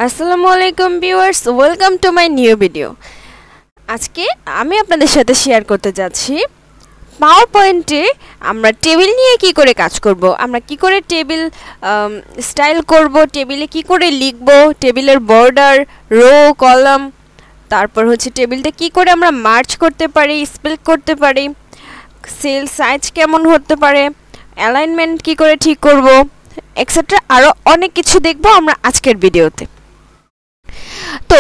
আসসালামু আলাইকুম viewers, welcome to my new video. আজকে আমি আপনাদের সাথে শেয়ার করতে যাচ্ছি পাওয়ার পয়েন্টে আমরা টেবিল নিয়ে কি করে কাজ করব, আমরা কি করে টেবিল স্টাইল করব, টেবিলে কি করে লিখব, টেবিলের বর্ডার, রো, কলাম, তারপর হচ্ছে টেবিলটা কি করে আমরা মার্চ করতে পারি, স্পেল করতে পারি, সেল সাইজ কেমন হতে পারে, অ্যালাইনমেন্ট কি করে ঠিক করব, এক্সেট্রা আরও অনেক কিছু দেখব আমরা আজকের ভিডিওতে। তো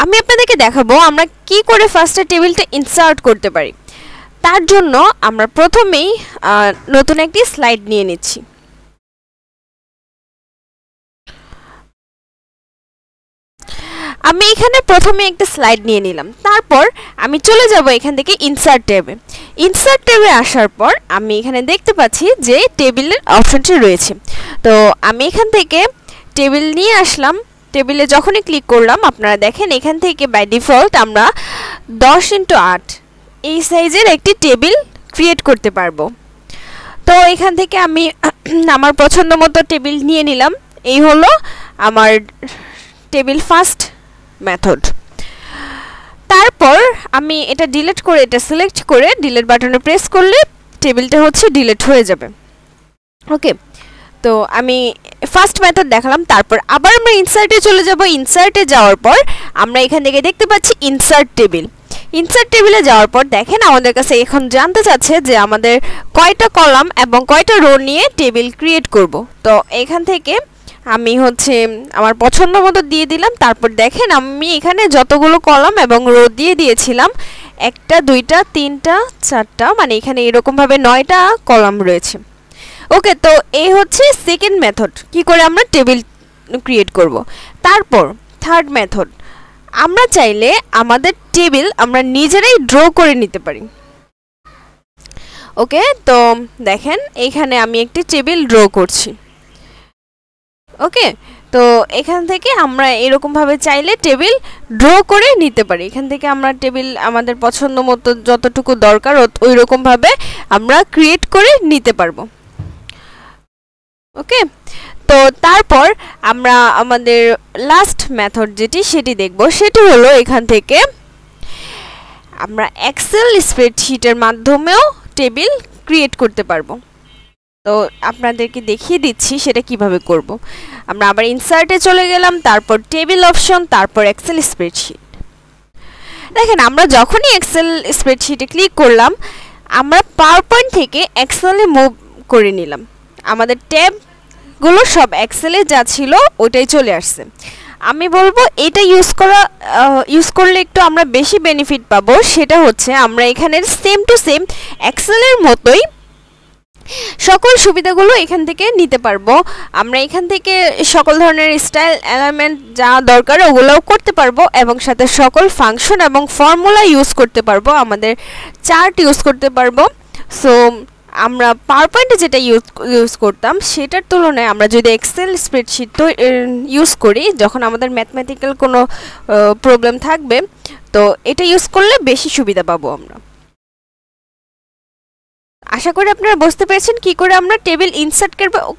আমি আপনাদেরকে দেখাবো আমরা কি করে ফার্স্টে টেবিলটা ইনসার্ট করতে পারি। তার জন্য আমরা প্রথমেই নতুন একটি স্লাইড নিয়ে নিচ্ছি। আমি এখানে প্রথমে একটা স্লাইড নিয়ে নিলাম, তারপর আমি চলে যাব এখান থেকে ইনসার্ট ট্যাবে। ইনসার্ট ট্যাবে আসার পর আমি এখানে দেখতে পাচ্ছি যে টেবিলের অপশনটি রয়েছে। তো আমি এখান থেকে টেবিল নিয়ে আসলাম। টেবিলে যখনই ক্লিক করলাম আপনারা দেখেন এখান থেকে বাই ডিফল্ট আমরা 10x8 এই সাইজের একটি টেবিল ক্রিয়েট করতে পারবো। তো এখান থেকে আমি আমার পছন্দ মতো টেবিল নিয়ে নিলাম। এই হলো আমার টেবিল ফার্স্ট মেথড। তারপর আমি এটা ডিলিট করে এটা সিলেক্ট করে ডিলিট বাটনে প্রেস করলে টেবিলটা হচ্ছে ডিলিট হয়ে যাবে। ওকে, তো আমি ফার্স্ট মেথড দেখালাম। তারপর আবার আমরা ইনসার্টে চলে যাব। ইনসার্টে যাওয়ার পর আমরা এখান থেকে দেখতে পাচ্ছি ইনসার্ট টেবিল। ইনসার্ট টেবিলে যাওয়ার পর দেখেন আমাদের কাছে এখন জানতে চাচ্ছে যে আমাদের কয়টা কলাম এবং কয়টা রো নিয়ে টেবিল ক্রিয়েট করব। তো এখান থেকে আমি হচ্ছে আমার পছন্দ মতো দিয়ে দিলাম। তারপর দেখেন আমি এখানে যতগুলো কলাম এবং রো দিয়ে দিয়েছিলাম, 1টা 2টা 3টা 4টা, মানে এখানে এরকমভাবে 9টা কলাম রয়েছে। ওকে, তো এই হচ্ছে সেকেন্ড মেথড, কি করে আমরা টেবিল ক্রিয়েট করব। তারপর থার্ড মেথড, আমরা চাইলে আমাদের টেবিল আমরা নিজেরাই ড্র করে নিতে পারি। ওকে, তো দেখেন এখানে আমি একটি টেবিল ড্র করছি। ওকে, তো এখান থেকে আমরা এরকমভাবে চাইলে টেবিল ড্র করে নিতে পারি। এখান থেকে আমরা টেবিল আমাদের পছন্দ মতো যতটুকু দরকার ওই রকমভাবে আমরা ক্রিয়েট করে নিতে পারবো। ওকে, তো তারপর আমরা আমাদের লাস্ট মেথড সেটি দেখব। সেটি হলো এখান থেকে আমরা এক্সেল স্প্রেডশিটের মাধ্যমেও টেবিল ক্রিয়েট করতে পারবো। তো আপনাদেরকে দেখিয়ে দিচ্ছি সেটা কিভাবে করব। আমরা আবার ইনসার্টে চলে গেলাম, তারপর টেবিল অপশন, তারপর এক্সেল স্প্রেডশিট। দেখেন আমরা যখনই এক্সেল স্প্রেডশিটে ক্লিক করলাম আমরা পাওয়ার পয়েন্ট থেকে এক্সেলে মুভ করে নিলাম। আমাদের ট্যাবগুলো সব এক্সেলে যা ছিল ওটাই চলে আসছে। আমি বলবো এটা ইউজ করলে একটু আমরা বেশি বেনিফিট পাবো। সেটা হচ্ছে আমরা এখানের সেম টু সেম এক্সেলের মতোই সকল সুবিধাগুলো এখান থেকে নিতে পারবো। আমরা এখান থেকে সকল ধরনের স্টাইল এলিমেন্ট যা দরকার ওগুলোও করতে পারবো এবং সাথে সকল ফাংশন এবং ফর্মুলা ইউজ করতে পারবো, আমাদের চার্ট ইউজ করতে পারবো। সো আমরা পাওয়ার পয়েন্টে যেটা ইউজ করতাম সেটার তুলনায় আমরা যদি এক্সেল স্প্রেডশিট ইউজ করি, যখন আমাদের ম্যাথমেটিক্যাল কোনো প্রবলেম থাকবে, তো এটা ইউজ করলে বেশি সুবিধা পাবো আমরা। আশা করি আপনারা বুঝতে পেরেছেন কি করে আমরা টেবিল ইনসার্ট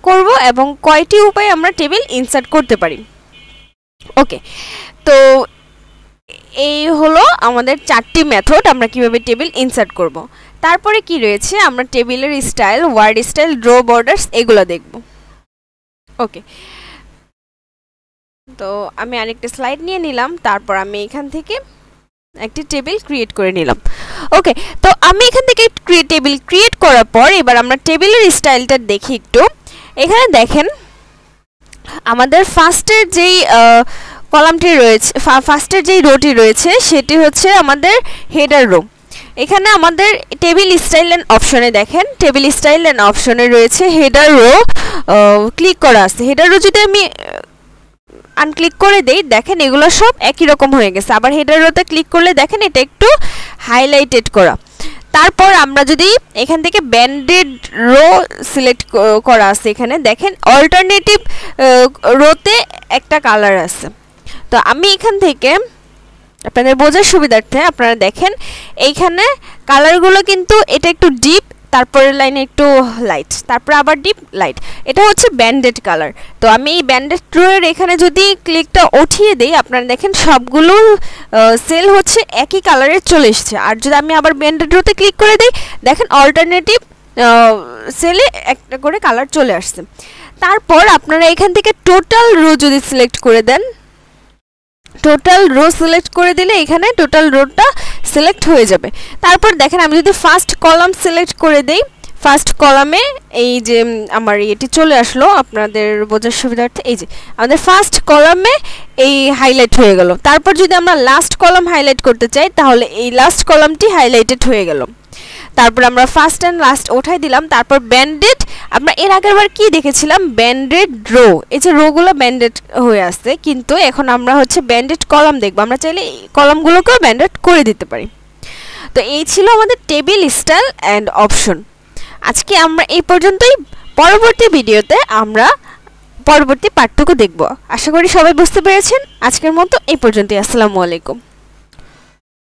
করব এবং কয়টি উপায়ে আমরা টেবিল ইনসার্ট করতে পারি। ওকে, তো এই হলো আমাদের 4টি মেথড আমরা কিভাবে টেবিল ইনসার্ট করব। তারপরে কি রয়েছে, আমরা টেবিলের style, word style, draw, borders এগুলো দেখব। ওকে, তো আমি আরেকটা স্লাইড নিয়ে নিলাম। তারপর আমি এখান থেকে একটি টেবিল ক্রিয়েট করে নিলাম। ওকে, তো আমি এখান থেকে টেবিল ক্রিয়েট করার পর এবার আমরা টেবিলের স্টাইলটা দেখি একটু। এখানে দেখেন আমাদের ফার্স্টের যেই কলামটি রয়েছে, ফার্স্টের যেই রোটি রয়েছে সেটি হচ্ছে আমাদের হেডার রো। এখানে আমাদের টেবিল স্টাইল অ্যান্ড অপশনে দেখেন টেবিল স্টাইল অ্যান্ড অপশনে রয়েছে হেডার রো ক্লিক করা আছে। হেডার রো যদি আমি আনক্লিক করে দেই দেখেন এগুলো সব একই রকম হয়ে গেছে। আবার হেডার রোতে ক্লিক করলে দেখেন এটা একটু হাইলাইটেড করা। তারপর আমরা যদি এখান থেকে ব্যান্ডেড রো সিলেক্ট করা আছে, এখানে দেখেন অল্টারনেটিভ রোতে একটা কালার আছে। তো আমি এখান থেকে আপনাদের বোঝার সুবিধার্থে আপনারা দেখেন এইখানে কালারগুলো কিন্তু এটা একটু ডিপ তারপরের লাইনে একটু লাইট, তারপর আবার ডিপ লাইট। এটা হচ্ছে ব্যান্ডেড কালার। তো আমি এই ব্যান্ডেড রোয়ের এখানে যদি ক্লিকটা উঠিয়ে দেই, আপনারা দেখেন সবগুলো সেল হচ্ছে একই কালারের চলে এসেছে। আর যদি আমি আবার ব্যান্ডেড রোতে ক্লিক করে দিই, দেখেন অল্টারনেটিভ সেলে একটা করে কালার চলে আসছে। তারপর আপনারা এখান থেকে টোটাল রো যদি সিলেক্ট করে দেন, টোটাল রো সিলেক্ট করে দিলে এখানে টোটাল রোটা সিলেক্ট হয়ে যাবে। তারপর দেখেন আমি যদি ফার্স্ট কলাম সিলেক্ট করে দেই, ফার্স্ট কলামে এই যে আমার এটি চলে আসলো আপনাদের বোঝার সুবিধার্থে। এই যে আমাদের ফার্স্ট কলামে এই হাইলাইট হয়ে গেল। তারপর যদি আমরা লাস্ট কলাম হাইলাইট করতে চাই, তাহলে এই লাস্ট কলামটি হাইলাইটেড হয়ে গেল। তারপর আমরা ফার্স্ট অ্যান্ড লাস্ট ওঠাই দিলাম। তারপর ব্যান্ডেড, আমরা এর আগের বার কি দেখেছিলাম, ব্যান্ডেড রো, এই যে রোগুলো ব্যান্ডেড হয়ে আসছে, কিন্তু এখন আমরা হচ্ছে ব্যান্ডেড কলাম দেখবো। আমরা চাইলে এই কলামগুলোকেও ব্যান্ডেড করে দিতে পারি। তো এই ছিল আমাদের টেবিল স্টাইল অ্যান্ড অপশন। আজকে আমরা এই পর্যন্তই। পরবর্তী ভিডিওতে আমরা পরবর্তী পার্টটুকু দেখব। আশা করি সবাই বুঝতে পেরেছেন। আজকের মতো এই পর্যন্তই। আসসালামু আলাইকুম।